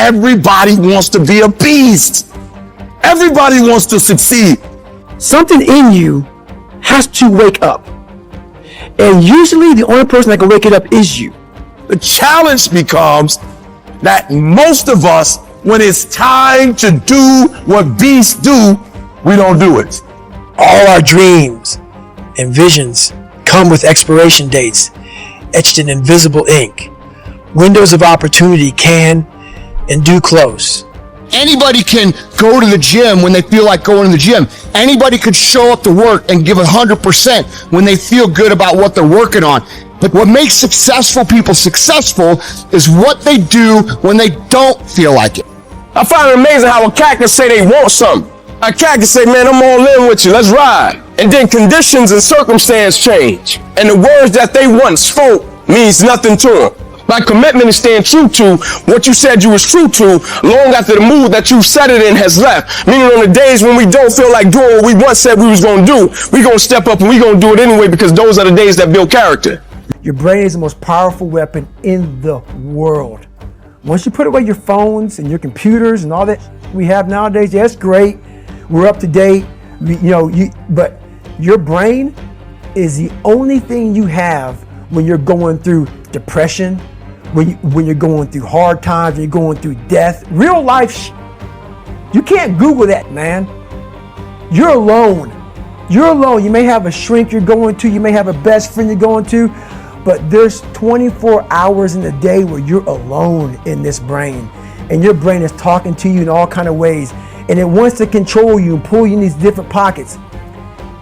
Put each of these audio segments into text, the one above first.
everybody wants to be a beast. Everybody wants to succeed. Something in you has to wake up. And usually the only person that can wake it up is you. The challenge becomes that most of us, when it's time to do what beasts do, we don't do it. All our dreams and visions come with expiration dates etched in invisible ink. Windows of opportunity can and do close. Anybody can go to the gym when they feel like going to the gym. Anybody could show up to work and give 100% when they feel good about what they're working on. But what makes successful people successful is what they do when they don't feel like it. I find it amazing how a cat can say they want something. A cat can say, man, I'm all in with you, let's ride. And then conditions and circumstance change. And the words that they once spoke means nothing to them. Like commitment is staying true to what you said you was true to long after the mood that you set it in has left. Meaning on the days when we don't feel like doing what we once said we was going to do, we going to step up and we going to do it anyway because those are the days that build character. Your brain is the most powerful weapon in the world. Once you put away your phones and your computers and all that we have nowadays, yeah, it's great. We're up to date, but your brain is the only thing you have when you're going through depression, when you're going through hard times, when you're going through death, real life. You can't Google that, man. You're alone. You're alone. You may have a shrink you're going to, you may have a best friend you're going to, but there's 24 hours in a day where you're alone in this brain, and your brain is talking to you in all kind of ways, and it wants to control you and pull you in these different pockets.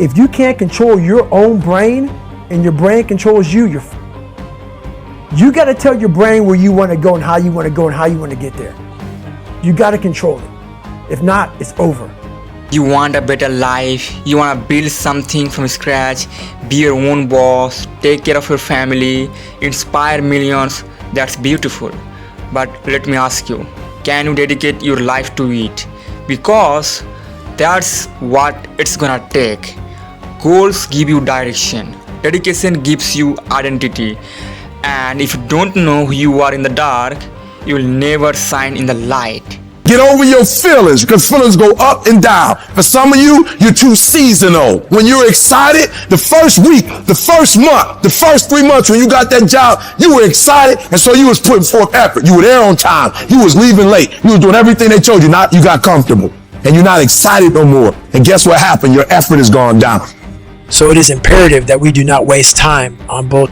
If you can't control your own brain and your brain controls you, you got to tell your brain where you want to go and how you want to go and how you want to get there. You got to control it. If not, it's over. You want a better life, you want to build something from scratch, be your own boss, take care of your family, inspire millions. That's beautiful. But let me ask you, can you dedicate your life to it? Because that's what it's gonna take. Goals give you direction, dedication gives you identity, and if you don't know who you are in the dark, you will never shine in the light. Get over your feelings, because feelings go up and down. For some of you, you're too seasonal. When you're excited, the first week, the first month, the first 3 months when you got that job, you were excited, and so you was putting forth effort. You were there on time. You was leaving late. You was doing everything they told you. Not you got comfortable, and you're not excited no more. And guess what happened? Your effort has gone down. So it is imperative that we do not waste time on both.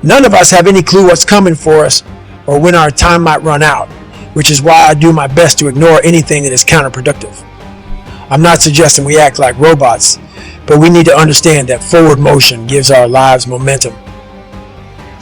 None of us have any clue what's coming for us or when our time might run out, which is why I do my best to ignore anything that is counterproductive. I'm not suggesting we act like robots, but we need to understand that forward motion gives our lives momentum.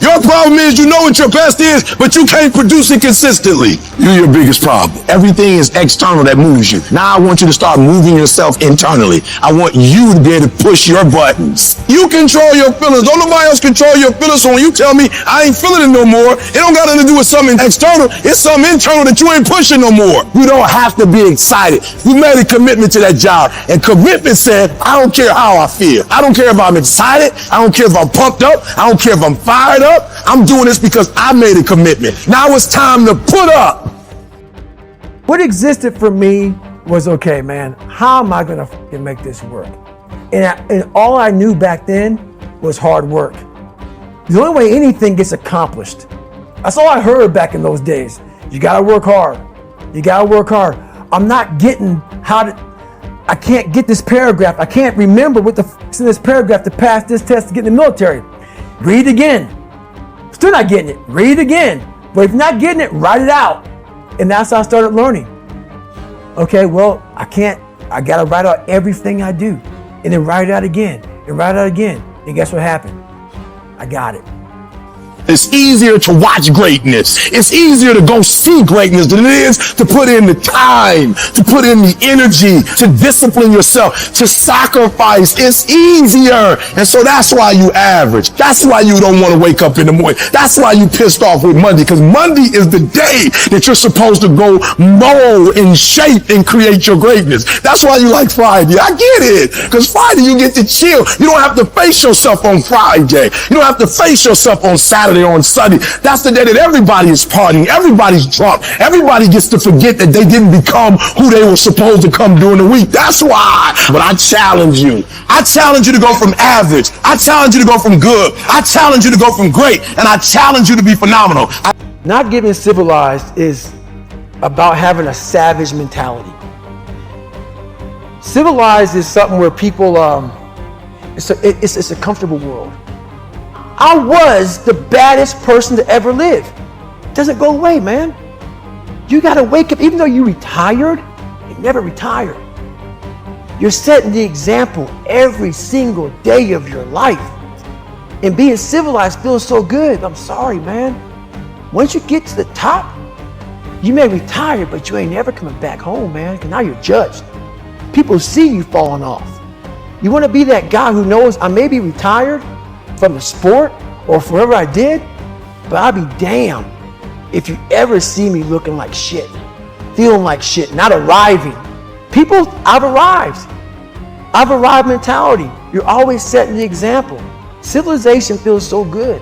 Your problem is you know what your best is, but you can't produce it consistently. You're your biggest problem. Everything is external that moves you. Now I want you to start moving yourself internally. I want you to be able to push your buttons. You control your feelings. Don't nobody else control your feelings. So when you tell me I ain't feeling it no more, it don't got nothing to do with something external. It's something internal that you ain't pushing no more. You don't have to be excited. You made a commitment to that job, and commitment said, I don't care how I feel. I don't care if I'm excited. I don't care if I'm pumped up. I don't care if I'm fired up. I'm doing this because I made a commitment. Now it's time to put up. What existed for me was, okay, man, how am I going to fucking make this work? And all I knew back then was hard work. The only way anything gets accomplished. That's all I heard back in those days. You got to work hard. You got to work hard. I'm not getting I can't get this paragraph. I can't remember what the fuck's in this paragraph to pass this test to get in the military. Read again. Still not getting it. Read it again. But if you're not getting it, write it out. And that's how I started learning. Okay, well, I got to write out everything I do. And then write it out again. And write it out again. And guess what happened? I got it. It's easier to watch greatness. It's easier to go see greatness than it is to put in the time, to put in the energy, to discipline yourself, to sacrifice. It's easier. And so that's why you average. That's why you don't want to wake up in the morning. That's why you pissed off with Monday, because Monday is the day that you're supposed to go mold and shape and create your greatness. That's why you like Friday. I get it. Because Friday you get to chill. You don't have to face yourself on Friday. You don't have to face yourself on Saturday Saturday, on Sunday. That's the day that everybody is partying, everybody's drunk, everybody gets to forget that they didn't become who they were supposed to come during the week. That's why. But I challenge you. I challenge you to go from average. I challenge you to go from good. I challenge you to go from great. And I challenge you to be phenomenal. Not getting civilized is about having a savage mentality. Civilized is something where people, it's a comfortable world. I was the baddest person to ever live. It doesn't go away, man. You gotta wake up, even though you retired, you never retired. You're setting the example every single day of your life. And being civilized feels so good. I'm sorry, man. Once you get to the top, you may retire, but you ain't never coming back home, man, because now you're judged. People see you falling off. You want to be that guy who knows I may be retired from the sport or from whatever I did, but I'll be damned if you ever see me looking like shit, feeling like shit, not arriving. People, I've arrived mentality. You're always setting the example. Civilization feels so good.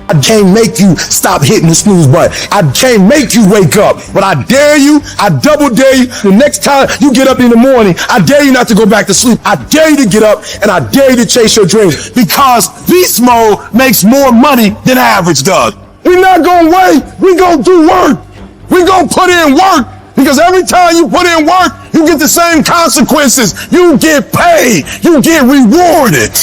I can't make you stop hitting the snooze button. I can't make you wake up. But I dare you, I double dare you. The next time you get up in the morning, I dare you not to go back to sleep. I dare you to get up and I dare you to chase your dreams. Because beast mode makes more money than average does. We're not gonna wait. We're gonna do work. We're gonna put in work. Because every time you put in work, you get the same consequences. You get paid. You get rewarded.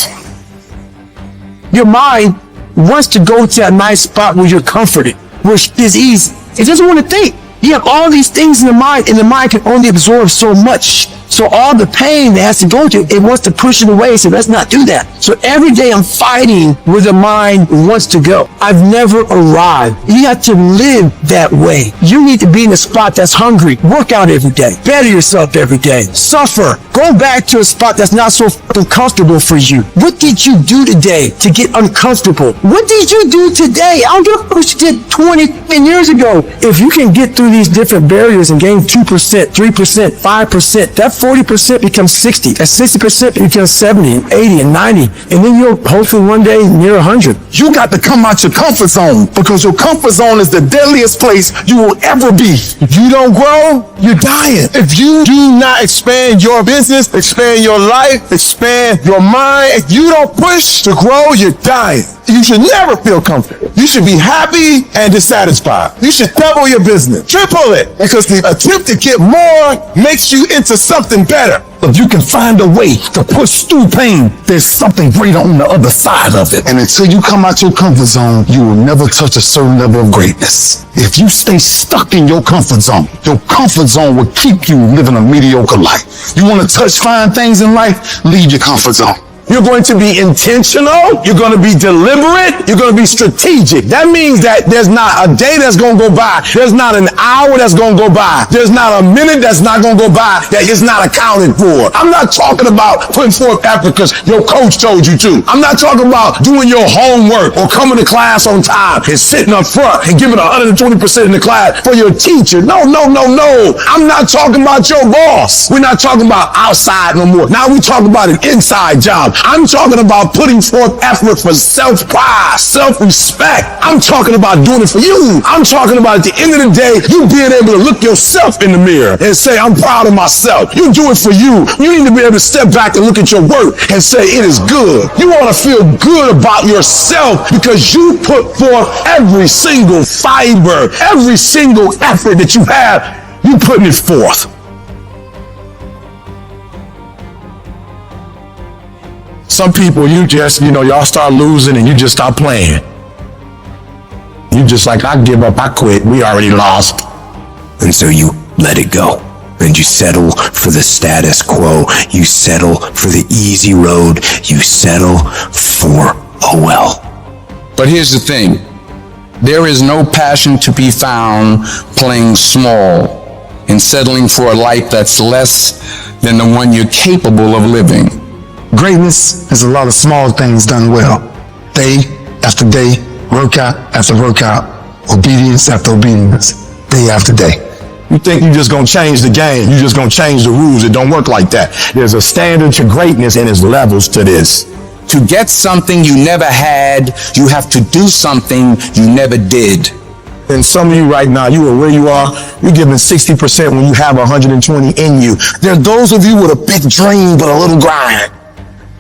Your mind wants to go to a nice spot where you're comforted, where it's easy. It doesn't want to think. You have all these things in the mind, and the mind can only absorb so much. So all the pain that has to go to, it wants to push it away, so let's not do that. So every day I'm fighting where the mind wants to go. I've never arrived. You have to live that way. You need to be in a spot that's hungry. Work out every day. Better yourself every day. Suffer. Go back to a spot that's not so comfortable for you. What did you do today to get uncomfortable? What did you do today? I don't give a fuck what you did 20 years ago. If you can get through these different barriers and gain 2%, 3%, 5%, that 40% becomes 60. That 60% becomes 70 and 80 and 90. And then you'll hopefully one day near 100. You got to come out your comfort zone because your comfort zone is the deadliest place you will ever be. If you don't grow, you're dying. If you do not expand your business, expand your life, expand your mind, if you don't push to grow, you're dying. You should never feel comfortable. You should be happy and dissatisfied. You should double your business, triple it, because the attempt to get more makes you into something better. If you can find a way to push through pain, there's something greater on the other side of it. And until you come out your comfort zone, you will never touch a certain level of greatness. If you stay stuck in your comfort zone will keep you living a mediocre life. You want to touch fine things in life? Leave your comfort zone. You're going to be intentional. You're going to be deliberate. You're going to be strategic. That means that there's not a day that's going to go by. There's not an hour that's going to go by. There's not a minute that's not going to go by that is not accounted for. I'm not talking about putting forth effort because your coach told you to. I'm not talking about doing your homework or coming to class on time and sitting up front and giving 120% in the class for your teacher. No. I'm not talking about your boss. We're not talking about outside no more. Now we're talking about an inside job. I'm talking about putting forth effort for self-pride, self-respect. I'm talking about doing it for you. I'm talking about at the end of the day, you being able to look yourself in the mirror and say, I'm proud of myself. You do it for you. You need to be able to step back and look at your work and say, it is good. You want to feel good about yourself because you put forth every single fiber, every single effort that you have, you putting it forth. Some people, y'all start losing and you just stop playing. You just like, I give up, I quit, we already lost. And so you let it go. And you settle for the status quo. You settle for the easy road. You settle for, oh well. But here's the thing. There is no passion to be found playing small and settling for a life that's less than the one you're capable of living. Greatness is a lot of small things done well. Day after day, workout after workout, obedience after obedience, day after day. You think you're just gonna change the game, you're just gonna change the rules. It don't work like that. There's a standard to greatness and there's levels to this. To get something you never had, you have to do something you never did. And some of you right now, you are where you are, you're giving 60% when you have 120 in you. There are those of you with a big dream but a little grind.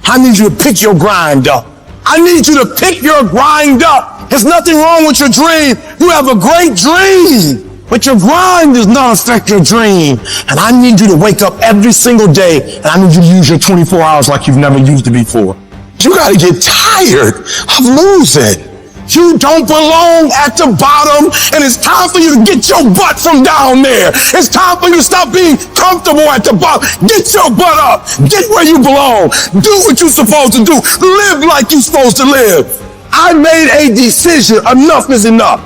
I need you to pick your grind up. I need you to pick your grind up. There's nothing wrong with your dream. You have a great dream, but your grind does not affect your dream. And I need you to wake up every single day, and I need you to use your 24 hours like you've never used it before. You got to get tired of losing. You don't belong at the bottom, and it's time for you to get your butt from down there. It's time for you to stop being comfortable at the bottom. Get your butt up. Get where you belong. Do what you're supposed to do. Live like you're supposed to live. I made a decision. Enough is enough.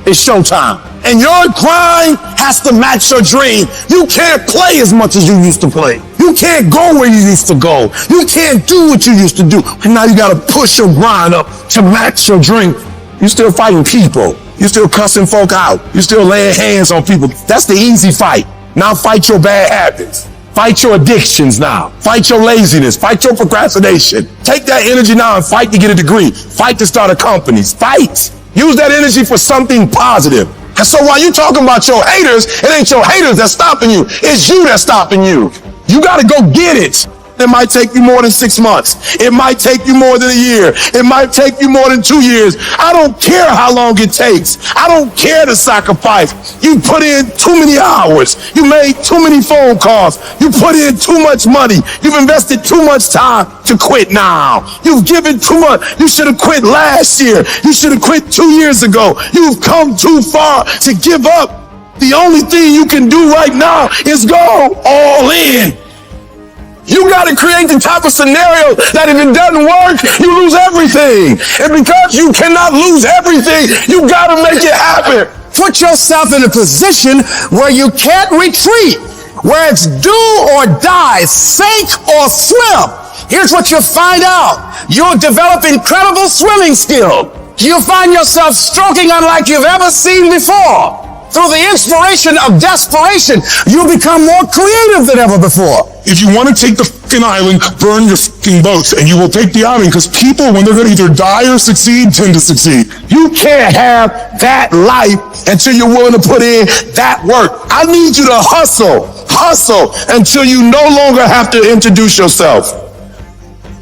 It's showtime. And your grind has to match your dream. You can't play as much as you used to play. You can't go where you used to go. You can't do what you used to do. And now you got to push your grind up to match your dream. You're still fighting people. You're still cussing folk out. You're still laying hands on people. That's the easy fight. Now fight your bad habits. Fight your addictions now. Fight your laziness. Fight your procrastination. Take that energy now and fight to get a degree. Fight to start a company. Fight. Use that energy for something positive. And so while you're talking about your haters, it ain't your haters that's stopping you. It's you that's stopping you. You got to go get it. It might take you more than 6 months. It might take you more than a year. It might take you more than 2 years. I don't care how long it takes. I don't care the sacrifice. You put in too many hours. You made too many phone calls. You put in too much money. You've invested too much time to quit now. You've given too much. You should have quit last year. You should have quit 2 years ago. You've come too far to give up. The only thing you can do right now is go all in. You got to create the type of scenario that if it doesn't work, you lose everything. And because you cannot lose everything, you got to make it happen. Put yourself in a position where you can't retreat, where it's do or die, sink or swim. Here's what you'll find out. You'll develop incredible swimming skill. You'll find yourself stroking unlike you've ever seen before. Through the inspiration of desperation, you'll become more creative than ever before. If you want to take the fucking island, burn your fucking boats, and you will take the island, because people, when they're going to either die or succeed, tend to succeed. You can't have that life until you're willing to put in that work. I need you to hustle until you no longer have to introduce yourself.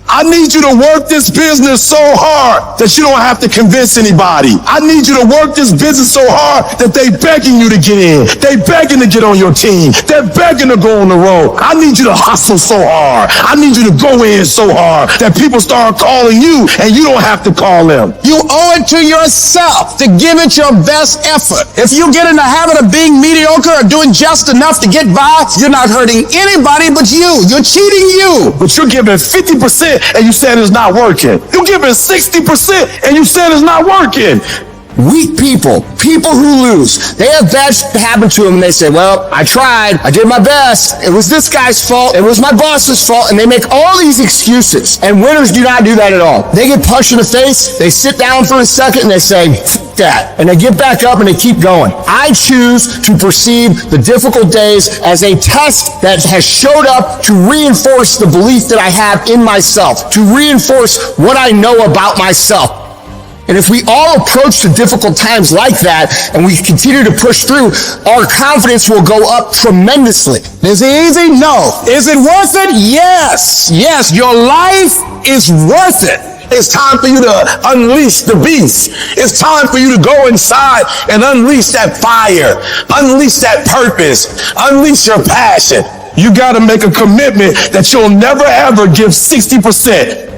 I need you to work this business so hard that you don't have to convince anybody. I need you to work this business so hard that they begging you to get in. They begging to get on your team. They're begging to go on the road. I need you to hustle so hard. I need you to go in so hard that people start calling you and you don't have to call them. You owe it to yourself to give it your best effort. If you get in the habit of being mediocre or doing just enough to get by, you're not hurting anybody but you. You're cheating you. But you're giving 50% and you said it's not working. You're giving 60% and you said it's not working. Weak people who lose, they have that happen to them and they say, well, I tried, I did my best, it was this guy's fault, it was my boss's fault, and they make all these excuses. And winners do not do that at all. They get punched in the face, they sit down for a second and they say, F that, and they get back up and they keep going. I choose to perceive the difficult days as a test that has showed up to reinforce the belief that I have in myself, to reinforce what I know about myself. And if we all approach the difficult times like that and we continue to push through, our confidence will go up tremendously. Is it easy? No. Is it worth it? Yes. Yes, your life is worth it. It's time for you to unleash the beast. It's time for you to go inside and unleash that fire, unleash that purpose, unleash your passion. You got to make a commitment that you'll never ever give 60%.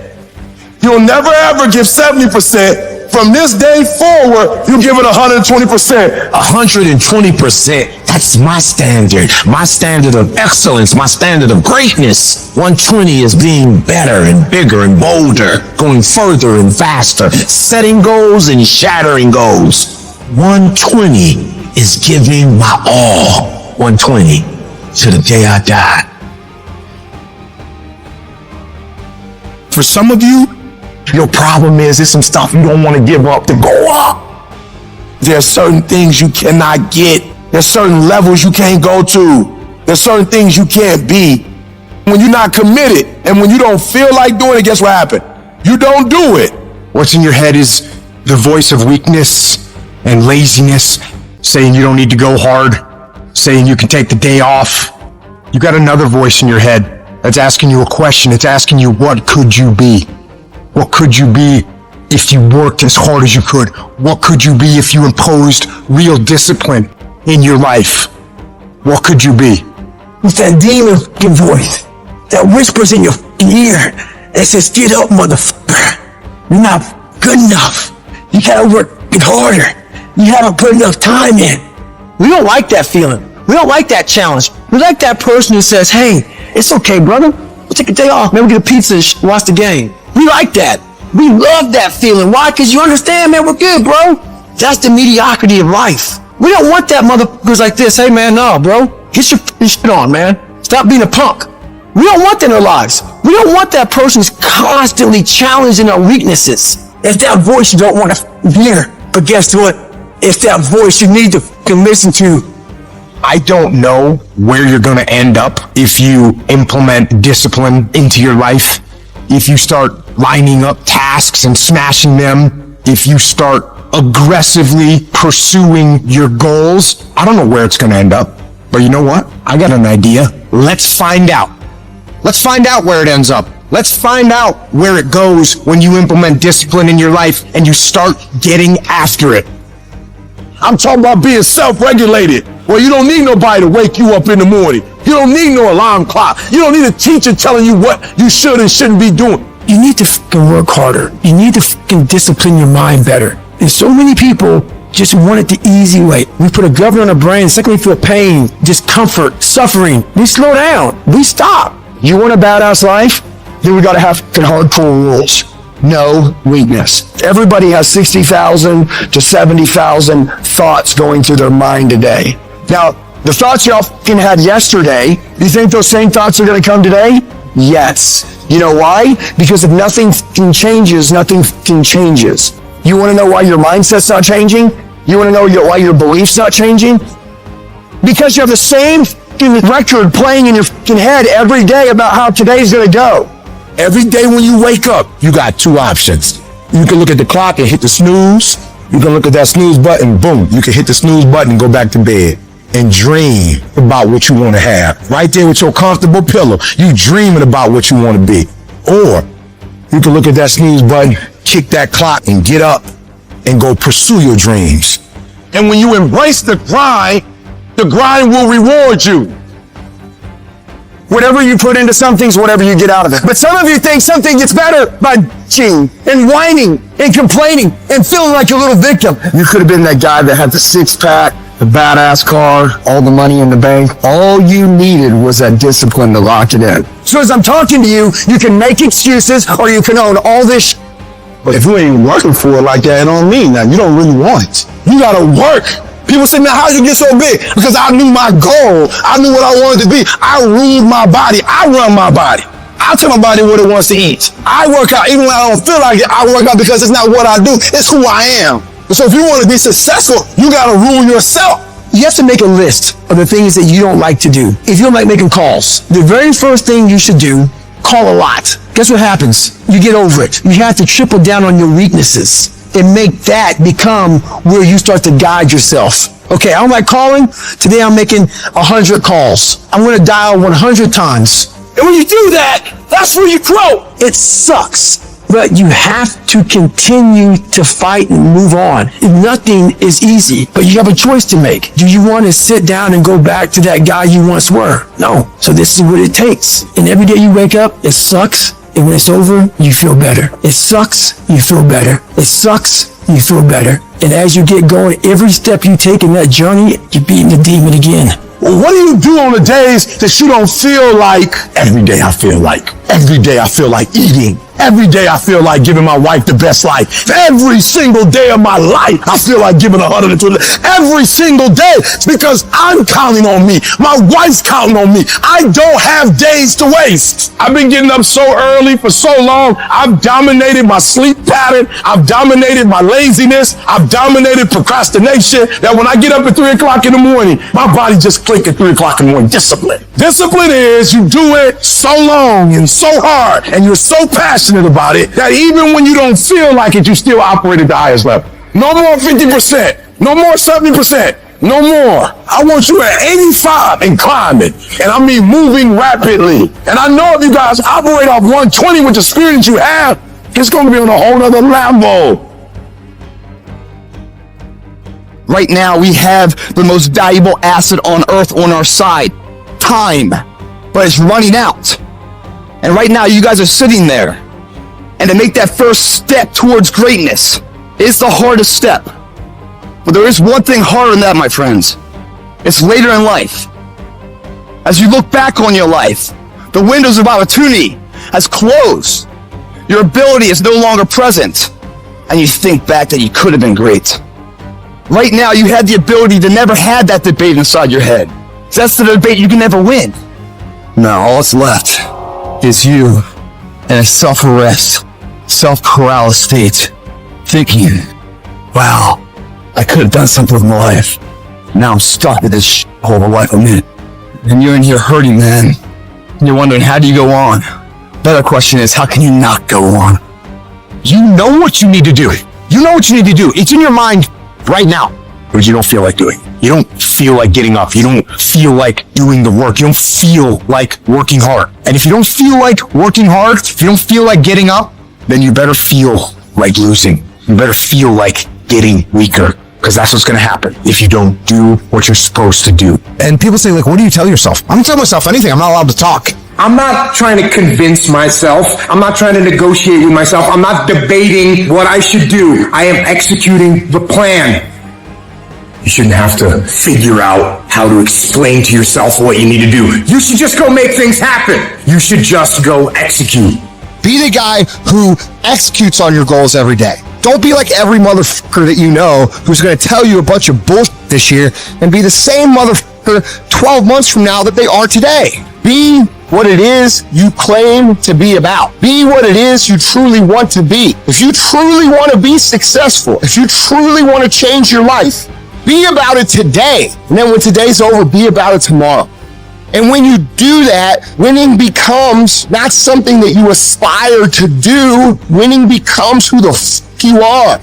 You'll never ever give 70%. From this day forward, you give it 120%. 120%. That's my standard of excellence, my standard of greatness. 120 is being better and bigger and bolder, going further and faster, setting goals and shattering goals. 120 is giving my all. 120 to the day I die. For some of you, your problem is there's some stuff you don't want to give up to go up. There's certain things you cannot get. There's certain levels you can't go to. There's certain things you can't be. When you're not committed and when you don't feel like doing it, guess what happened? You don't do it. What's in your head is the voice of weakness and laziness, saying you don't need to go hard, saying you can take the day off. You got another voice in your head that's asking you a question. It's asking you, what could you be? What could you be if you worked as hard as you could? What could you be if you imposed real discipline in your life? What could you be? It's that demon voice that whispers in your ear that says, get up, motherfucker. You're not good enough. You gotta work harder. You haven't put enough time in. We don't like that feeling. We don't like that challenge. We like that person who says, hey, it's okay, brother. We'll take a day off. Maybe we'll get a pizza and watch the game. We like that. We love that feeling. Why? Because you understand, man, we're good, bro. That's the mediocrity of life. We don't want that motherfuckers like this. Hey, man, no, bro. Get your shit on, man. Stop being a punk. We don't want that in our lives. We don't want that person who's constantly challenging our weaknesses. It's that voice you don't want to hear. But guess what? It's that voice you need to listen to. I don't know where you're going to end up if you implement discipline into your life, if you start lining up tasks and smashing them, if you start aggressively pursuing your goals. I don't know where it's going to end up, but you know what? I got an idea. Let's find out. Let's find out where it ends up. Let's find out where it goes when you implement discipline in your life and you start getting after it. I'm talking about being self-regulated. Well, you don't need nobody to wake you up in the morning. You don't need no alarm clock. You don't need a teacher telling you what you should and shouldn't be doing. You need to fucking work harder. You need to fucking discipline your mind better. And so many people just want it the easy way. We put a governor on our brain. The second we feel pain, discomfort, suffering, we slow down. We stop. You want a badass life? Then we gotta have hardcore rules. No weakness. Everybody has 60,000 to 70,000 thoughts going through their mind a day. Now, the thoughts y'all fucking had yesterday, you think those same thoughts are gonna come today? Yes. You know why? Because if nothing fucking changes, nothing fucking changes. You wanna know why your mindset's not changing? You wanna know why your beliefs not changing? Because you have the same fucking record playing in your fucking head every day about how today's gonna go. Every day when you wake up, you got two options. You can look at the clock and hit the snooze. You can look at that snooze button, boom. You can hit the snooze button and go back to bed and dream about what you want to have. Right there with your comfortable pillow, you dreaming about what you want to be. Or you can look at that snooze button, kick that clock and get up and go pursue your dreams. And when you embrace the grind will reward you. Whatever you put into something's whatever you get out of it. But some of you think something gets better by bitching and whining and complaining and feeling like a little victim. You could have been that guy that had the six-pack, the badass car, all the money in the bank. All you needed was that discipline to lock it in. So as I'm talking to you, you can make excuses or you can own all this But if you ain't working for it like that, it don't mean that. You don't really want it. You gotta work. People say, man, how you get so big? Because I knew my goal. I knew what I wanted to be. I ruled my body. I run my body. I tell my body what it wants to eat. I work out even when I don't feel like it. I work out because it's not what I do. It's who I am. So if you want to be successful, you got to rule yourself. You have to make a list of the things that you don't like to do. If you don't like making calls, the very first thing you should do, call a lot. Guess what happens? You get over it. You have to triple down on your weaknesses and make that become where you start to guide yourself. Okay, I don't like calling. Today I'm making 100 calls. I'm going to dial 100 times. And when you do that, that's where you grow. It sucks. But you have to continue to fight and move on. Nothing is easy, but you have a choice to make. Do you want to sit down and go back to that guy you once were? No. So this is what it takes. And every day you wake up, it sucks. And when it's over, you feel better. It sucks, you feel better. It sucks, you feel better. And as you get going, every step you take in that journey, you're beating the demon again. Well, what do you do on the days that you don't feel like? Every day I feel like. Every day I feel like eating. Every day I feel like giving my wife the best life. Every single day of my life, I feel like giving 120. Every single day. It's because I'm counting on me. My wife's counting on me. I don't have days to waste. I've been getting up so early for so long. I've dominated my sleep pattern. I've dominated my laziness. I've dominated procrastination. That when I get up at 3 o'clock in the morning, my body just click at 3 o'clock in the morning. Discipline. Discipline is you do it so long and so hard and you're so passionate passionate about it that even when you don't feel like it, you still operate at the highest level. No more 50%. No more 70%. No more. I want you at 85 and climbing. And I mean moving rapidly. And I know if you guys operate off 120 with the spirit that you have, it's going to be on a whole other level. Right now, we have the most valuable asset on earth on our side, time. But it's running out. And right now, you guys are sitting there. And to make that first step towards greatness is the hardest step. But there is one thing harder than that, my friends. It's later in life. As you look back on your life, the windows of opportunity has closed. Your ability is no longer present. And you think back that you could have been great. Right now, you had the ability to never have that debate inside your head. That's the debate you can never win. Now, all that's left is you in a self-arrest, self-paralysis state, thinking, wow, I could have done something with my life. Now I'm stuck in this whole life I'm in. And you're in here hurting, man. And you're wondering, how do you go on? Better question is, how can you not go on? You know what you need to do. You know what you need to do. It's in your mind right now, but you don't feel like doing. You don't feel like getting up. You don't feel like doing the work. You don't feel like working hard. And if you don't feel like working hard, if you don't feel like getting up, then you better feel like losing. You better feel like getting weaker, because that's what's going to happen if you don't do what you're supposed to do. And people say, like, what do you tell yourself? I don't tell myself anything. I'm not allowed to talk. I'm not trying to convince myself. I'm not trying to negotiate with myself. I'm not debating what I should do. I am executing the plan. You shouldn't have to figure out how to explain to yourself what you need to do. You should just go make things happen. You should just go execute. Be the guy who executes on your goals every day. Don't be like every motherfucker that you know who's going to tell you a bunch of bullshit this year and be the same motherfucker 12 months from now that they are today. Be what it is you claim to be about. Be what it is you truly want to be. If you truly want to be successful, if you truly want to change your life, be about it today. And then when today's over, be about it tomorrow. And when you do that, winning becomes not something that you aspire to do. Winning becomes who the f*** you are.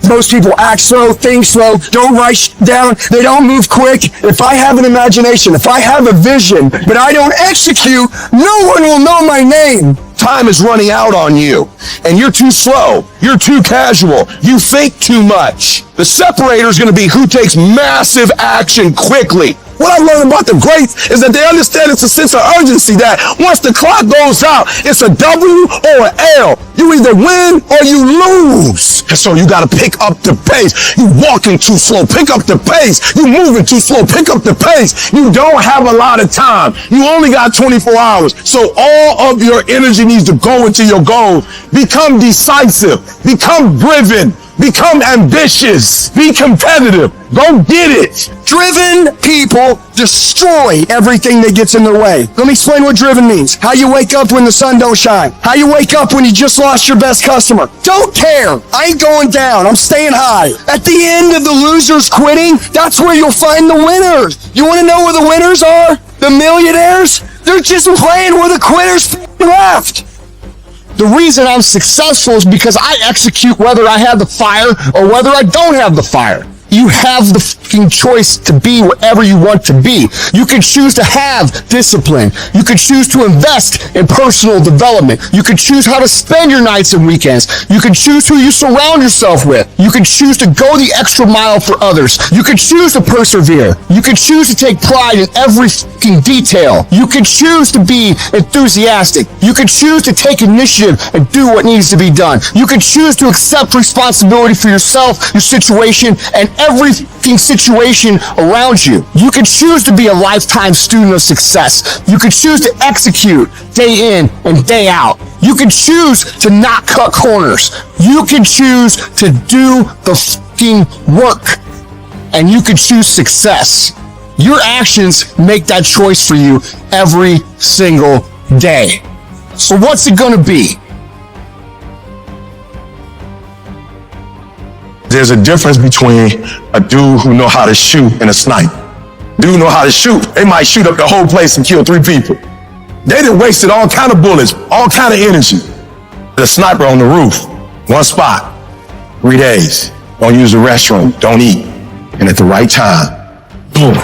Most people act slow, think slow, don't write down, they don't move quick. If I have an imagination, if I have a vision, but I don't execute, no one will know my name. Time is running out on you, and you're too slow. You're too casual. You think too much. The separator is going to be who takes massive action quickly. What I learned about the greats is that they understand it's a sense of urgency that once the clock goes out, it's a W or an L. You either win or you lose. And so you got to pick up the pace. You walking too slow, pick up the pace. You moving too slow, pick up the pace. You don't have a lot of time. You only got 24 hours. So all of your energy needs to go into your goals. Become decisive. Become driven. Become ambitious. Be competitive. Go get it. Driven people destroy everything that gets in their way. Let me explain what driven means. How you wake up when the sun don't shine. How you wake up when you just lost your best customer. Don't care. I ain't going down. I'm staying high. At the end of the losers quitting, that's where you'll find the winners. You want to know where the winners are? The millionaires? They're just playing where the quitters left. The reason I'm successful is because I execute whether I have the fire or whether I don't have the fire. You have the fucking choice to be whatever you want to be. You can choose to have discipline. You can choose to invest in personal development. You can choose how to spend your nights and weekends. You can choose who you surround yourself with. You can choose to go the extra mile for others. You can choose to persevere. You can choose to take pride in every fucking detail. You can choose to be enthusiastic. You can choose to take initiative and do what needs to be done. You can choose to accept responsibility for yourself, your situation, and every situation around you. You can choose to be a lifetime student of success. You can choose to execute day in and day out. You can choose to not cut corners. You can choose to do the fucking work. And you can choose success. Your actions make that choice for you every single day. So what's it gonna be? There's a difference between a dude who know how to shoot and a sniper. Dude know how to shoot. They might shoot up the whole place and kill 3 people. They done wasted all kind of bullets, all kind of energy. The sniper on the roof, one spot, 3 days. Don't use the restroom, don't eat. And at the right time, boom.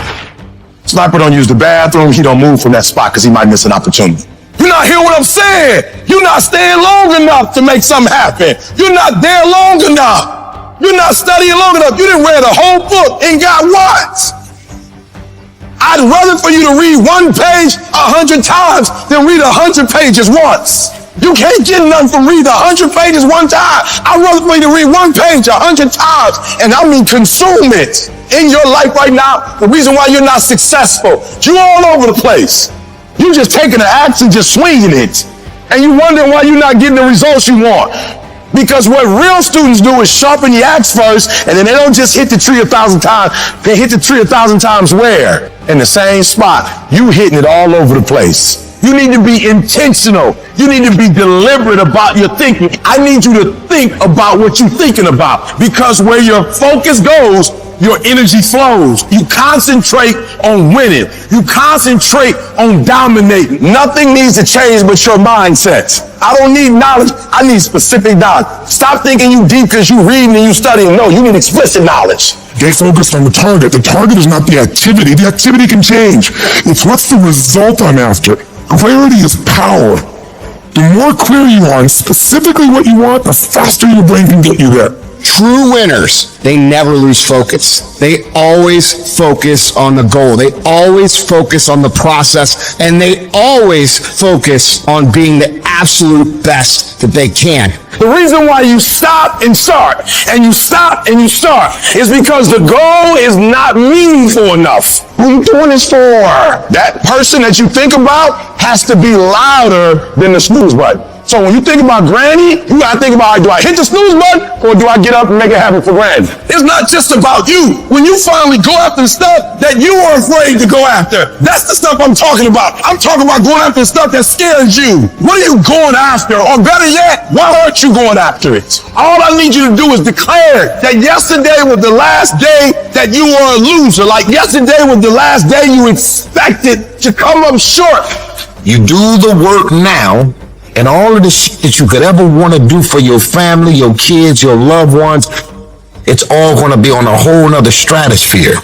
Sniper don't use the bathroom, he don't move from that spot because he might miss an opportunity. You're not hearing what I'm saying. You're not staying long enough to make something happen. You're not there long enough. You're not studying long enough. You didn't read the whole book and got what? I'd rather for you to read one page 100 times than read 100 pages once. You can't get nothing from reading 100 pages one time. I'd rather for you to read one page 100 times, and I mean consume it in your life right now. The reason why you're not successful, you're all over the place. You just taking the axe and just swinging it. And you wondering why you're not getting the results you want. Because what real students do is sharpen the axe first, and then they don't just hit the tree 1,000 times. They hit the tree 1,000 times where? In the same spot. You hitting it all over the place. You need to be intentional. You need to be deliberate about your thinking. I need you to think about what you're thinking about. Because where your focus goes, your energy flows. You concentrate on winning. You concentrate on dominating. Nothing needs to change but your mindset. I don't need knowledge. I need specific knowledge. Stop thinking you deep because you reading and you studying. No, you need explicit knowledge. Stay focused on the target. The target is not the activity. The activity can change. It's what's the result I'm after. Clarity is power. The more clear you are and specifically what you want, the faster your brain can get you there. True winners, they never lose focus. They always focus on the goal. They always focus on the process, and they always focus on being the absolute best that they can. The reason why you stop and start, and you stop and you start, is because the goal is not meaningful enough. Who you doing this for? That person that you think about has to be louder than the snooze button. So when you think about Granny, you gotta think about, do I hit the snooze button or do I get up and make it happen for Granny? It's not just about you. When you finally go after the stuff that you were afraid to go after, that's the stuff I'm talking about. I'm talking about going after the stuff that scares you. What are you going after? Or better yet, why aren't you going after it? All I need you to do is declare that yesterday was the last day that you were a loser. Like yesterday was the last day you expected to come up short. You do the work now, and all of the shit that you could ever want to do for your family, your kids, your loved ones, it's all going to be on a whole nother stratosphere.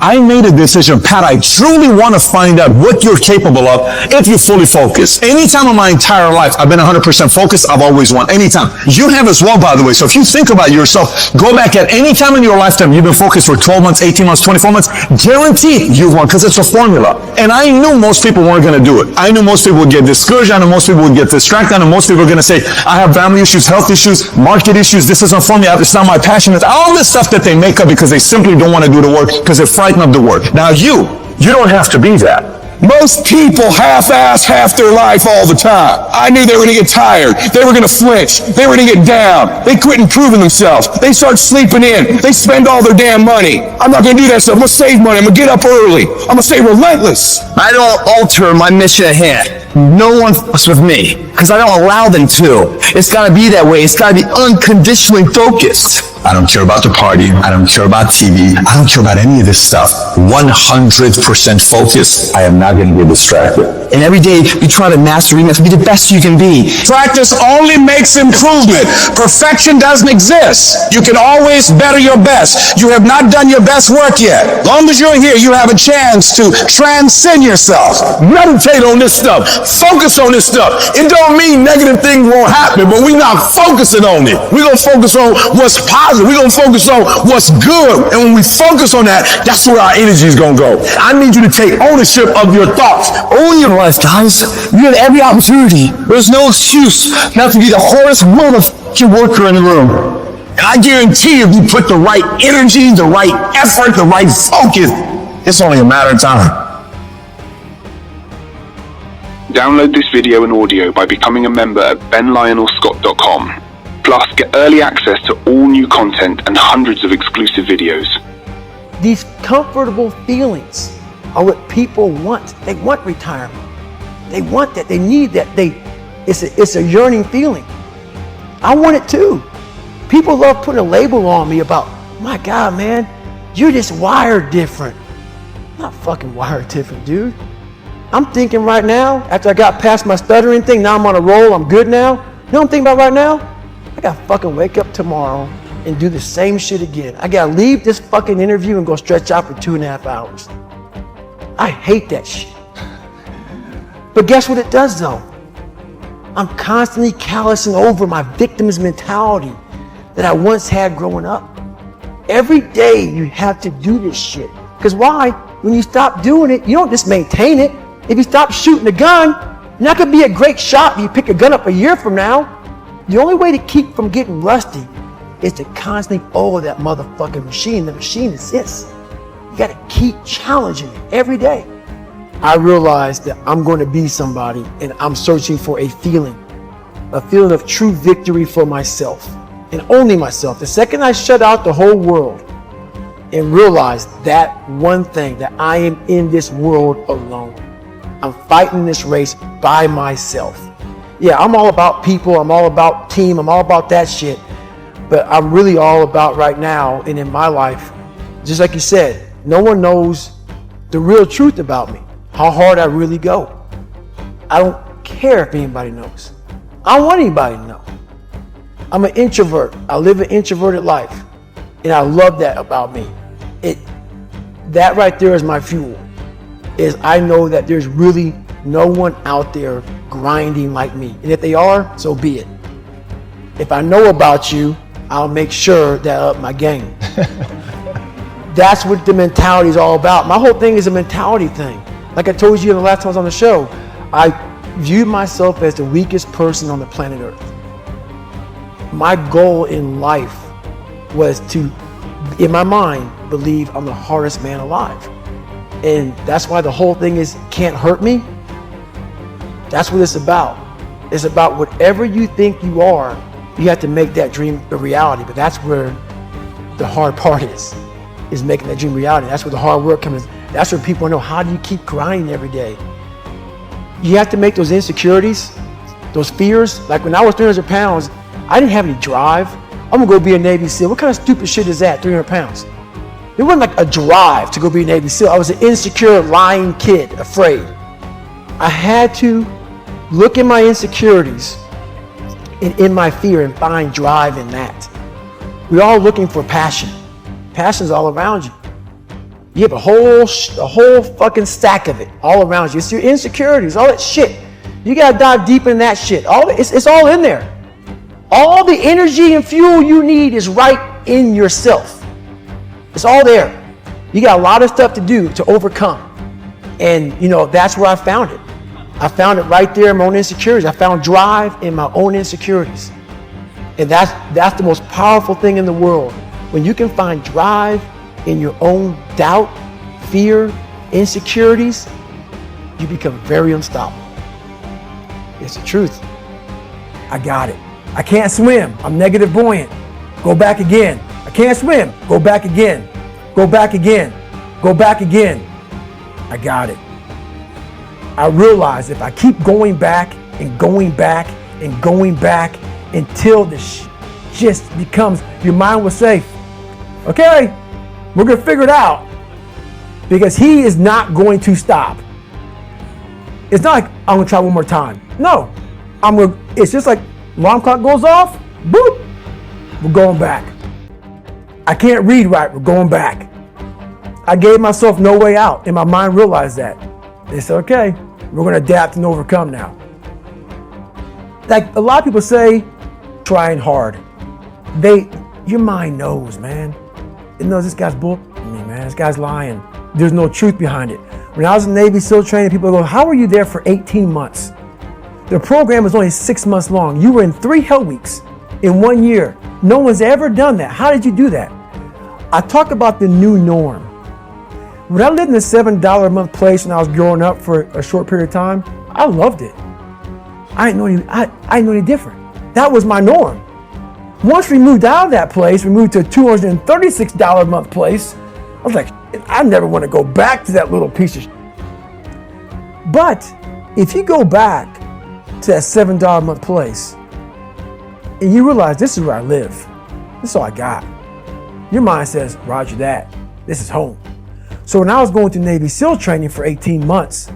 I made a decision, Pat, I truly want to find out what you're capable of if you're fully focused. Anytime in my entire life, I've been 100% focused, I've always won. Anytime. You have as well, by the way. So if you think about yourself, go back at any time in your lifetime, you've been focused for 12 months, 18 months, 24 months, guaranteed you've won because it's a formula. And I knew most people weren't going to do it. I knew most people would get discouraged. I knew most people would get distracted. I knew most people were going to say, I have family issues, health issues, market issues, this isn't for me, it's not my passion. It's all this stuff that they make up because they simply don't want to do the work because they're frightened of the work. Now you don't have to be that. Most people half-ass half their life all the time. I knew they were going to get tired. They were going to flinch. They were going to get down. They quit improving themselves. They start sleeping in. They spend all their damn money. I'm not going to do that stuff. I'm going to save money. I'm going to get up early. I'm going to stay relentless. I don't alter my mission ahead. No one fucks with me because I don't allow them to. It's got to be that way. It's got to be unconditionally focused. I don't care about the party. I don't care about TV. I don't care about any of this stuff. 100% focused. I am not going to get distracted. And every day you try to master, be the best you can be. Practice only makes improvement. Perfection doesn't exist. You can always better your best. You have not done your best work yet. As long as you're here, you have a chance to transcend yourself. Meditate on this stuff. Focus on this stuff. It don't mean negative things won't happen, but we're not focusing on it. We're going to focus on what's positive. We're going to focus on what's good. And when we focus on that, that's where our energy is going to go. I need you to take ownership of your thoughts. Own your life, guys. You have every opportunity. There's no excuse not to be the hardest worker in the room. And I guarantee if you put the right energy, the right effort, the right focus, it's only a matter of time. Download this video and audio by becoming a member at benlionelscott.com. Plus, get early access to all new content and hundreds of exclusive videos. These comfortable feelings are what people want. They want retirement. They want that. They need that. It's a yearning feeling. I want it too. People love putting a label on me about, my God, man, you're just wired different. I'm not fucking wired different, dude. I'm thinking right now, after I got past my stuttering thing, now I'm on a roll, I'm good now. You know what I'm thinking about right now? I gotta fucking wake up tomorrow and do the same shit again. I gotta leave this fucking interview and go stretch out for 2.5 hours. I hate that shit. But guess what it does though? I'm constantly callousing over my victim's mentality that I once had growing up. Every day you have to do this shit. Because why? When you stop doing it, you don't just maintain it. If you stop shooting a gun, you're not gonna be a great shot if you pick a gun up a year from now. The only way to keep from getting rusty is to constantly oil that motherfucking machine. The machine is this. You gotta keep challenging it every day. I realized that I'm going to be somebody and I'm searching for a feeling of true victory for myself and only myself. The second I shut out the whole world and realize that one thing, that I am in this world alone. I'm fighting this race by myself. Yeah, I'm all about people, I'm all about team, I'm all about that shit. But I'm really all about right now and in my life, just like you said, no one knows the real truth about me, how hard I really go. I don't care if anybody knows. I don't want anybody to know. I'm an introvert. I live an introverted life. And I love that about me. That right there is my fuel. Is I know that there's really no one out there grinding like me. And if they are, so be it. If I know about you, I'll make sure that I up my game. That's what the mentality is all about. My whole thing is a mentality thing. Like I told you the last time I was on the show, I viewed myself as the weakest person on the planet Earth. My goal in life was to, in my mind, believe I'm the hardest man alive. And that's why the whole thing is can't hurt me. That's what it's about. It's about whatever you think you are, you have to make that dream a reality. But that's where the hard part is making that dream reality. That's where the hard work comes. That's where people know, how do you keep grinding every day? You have to make those insecurities, those fears. Like when I was 300 pounds, I didn't have any drive. I'm gonna go be a Navy SEAL. What kind of stupid shit is that, 300 pounds? It wasn't like a drive to go be a Navy SEAL. I was an insecure, lying kid, afraid. I had to look at my insecurities and in my fear and find drive in that. We're all looking for passion. Passion's all around you. You have a whole fucking stack of it all around you. It's your insecurities, all that shit. You gotta dive deep in that shit. It's all in there. All the energy and fuel you need is right in yourself. It's all there. You got a lot of stuff to do to overcome. And that's where I found it. I found it right there in my own insecurities. I found drive in my own insecurities. And that's the most powerful thing in the world. When you can find drive in your own doubt, fear, insecurities, you become very unstoppable. It's the truth. I got it. I can't swim. I'm negative buoyant. Go back again. I can't swim. Go back again. Go back again. Go back again. I got it. I realize if I keep going back and going back and going back until this just becomes, your mind will say, okay, we're going to figure it out, because he is not going to stop. It's not like I'm going to try one more time. No, it's just like alarm clock goes off, boop, we're going back. I can't read right, we're going back. I gave myself no way out, and my mind realized that. They said, okay, we're going to adapt and overcome now. Like a lot of people say, trying hard. Your mind knows, man. It knows this guy's bull. Man, this guy's lying. There's no truth behind it. When I was in Navy SEAL training, people go, how were you there for 18 months? The program was only 6 months long. You were in 3 hell weeks in 1 year. No one's ever done that. How did you do that? I talk about the new norm. When I lived in a $7 a month place when I was growing up for a short period of time, I loved it. I didn't know any different. That was my norm. Once we moved out of that place, we moved to a $236 a month place. I was like, I never want to go back to that little piece of shit. But if you go back to that $7 a month place and you realize this is where I live, this is all I got, your mind says, roger that, this is home. So when I was going through Navy SEAL training for 18 months,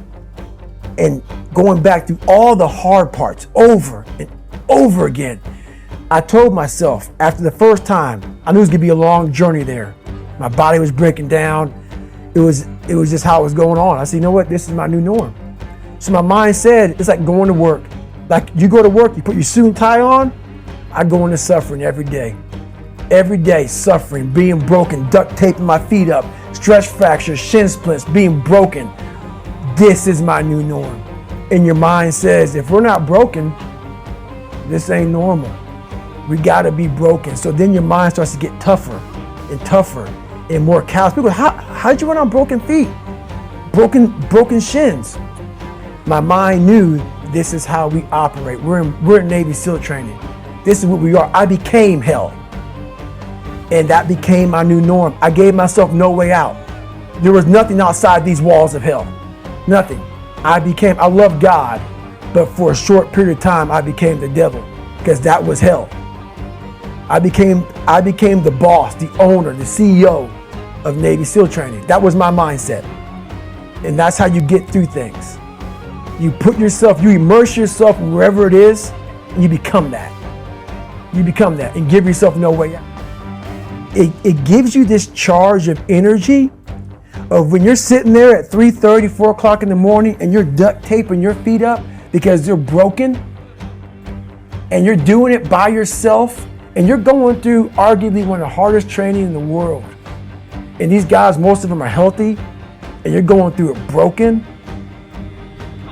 and going back through all the hard parts over and over again. I told myself after the first time, I knew it was gonna be a long journey there. My body was breaking down. It was just how it was going on. I said, you know what? This is my new norm. So my mind said, it's like going to work. Like you go to work, you put your suit and tie on. I go into suffering every day. Every day suffering, being broken, duct taping my feet up, stress fractures, shin splints, being broken. This is my new norm. And your mind says, if we're not broken, this ain't normal. We gotta be broken. So then your mind starts to get tougher and tougher and more callous. People, how'd you run on broken feet? Broken shins. My mind knew this is how we operate. We're in Navy SEAL training. This is what we are. I became hell. And that became my new norm. I gave myself no way out. There was nothing outside these walls of hell. Nothing. I love God, but for a short period of time, I became the devil because that was hell. I became the boss, the owner, the CEO of Navy SEAL training. That was my mindset. And that's how you get through things. You immerse yourself wherever it is, and you become that. You become that and give yourself no way out. It gives you this charge of energy of when you're sitting there at 3:30, 4 o'clock in the morning and you're duct taping your feet up because they're broken and you're doing it by yourself and you're going through arguably one of the hardest training in the world. And these guys, most of them are healthy and you're going through it broken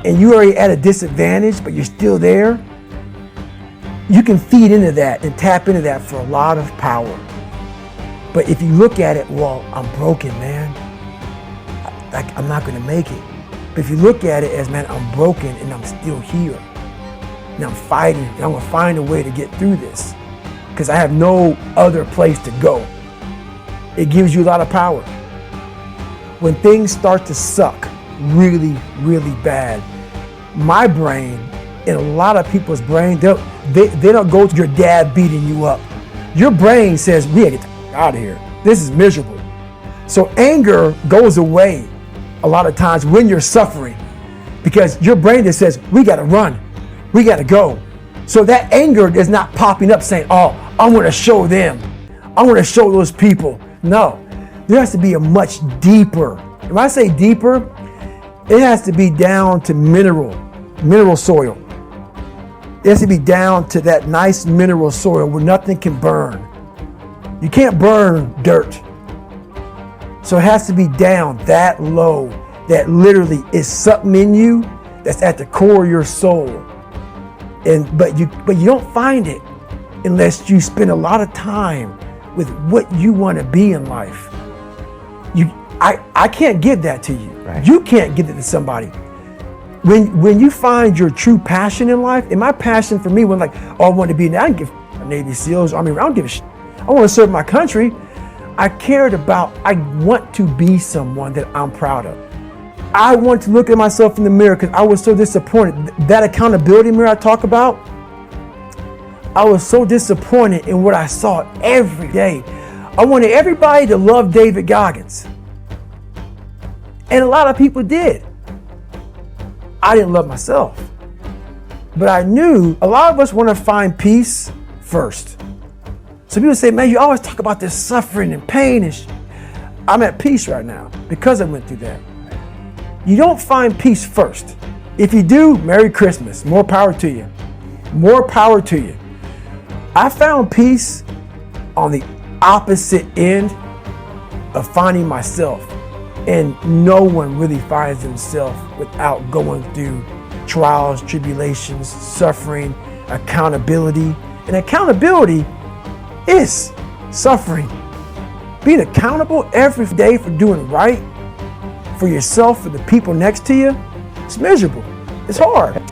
and you're already at a disadvantage, but you're still there. You can feed into that and tap into that for a lot of power. But if you look at it, well, I'm broken, man. I'm not gonna make it. But if you look at it as, man, I'm broken and I'm still here. And I'm fighting and I'm gonna find a way to get through this because I have no other place to go. It gives you a lot of power. When things start to suck really, really bad, my brain and a lot of people's brain, they don't go to your dad beating you up. Your brain says, we gotta get out of here. This is miserable. So anger goes away a lot of times when you're suffering because your brain just says, we gotta run, we gotta go. So that anger is not popping up saying, oh, I'm gonna show them, I'm gonna show those people. No, there has to be a much deeper. When I say deeper, it has to be down to mineral soil. It has to be down to that nice mineral soil where nothing can burn. You can't burn dirt. So it has to be down that low, that literally is something in you that's at the core of your soul. But you don't find it unless you spend a lot of time with what you want to be in life. I can't give that to you. Right. You can't give it to somebody. When you find your true passion in life, and my passion for me was like, oh, I want to be, I didn't give Navy SEALs, Army, I don't give a shit. I want to serve my country. I want to be someone that I'm proud of. I want to look at myself in the mirror because I was so disappointed. That accountability mirror I talk about, I was so disappointed in what I saw every day. I wanted everybody to love David Goggins. And a lot of people did. I didn't love myself. But I knew a lot of us want to find peace first. So people say, man, you always talk about this suffering and pain. I'm at peace right now because I went through that. You don't find peace first. If you do, Merry Christmas. More power to you. More power to you. I found peace on the opposite end of finding myself. And no one really finds themselves without going through trials, tribulations, suffering, accountability. And accountability is suffering. Being accountable every day for doing right for yourself, for the people next to you, it's miserable. It's hard.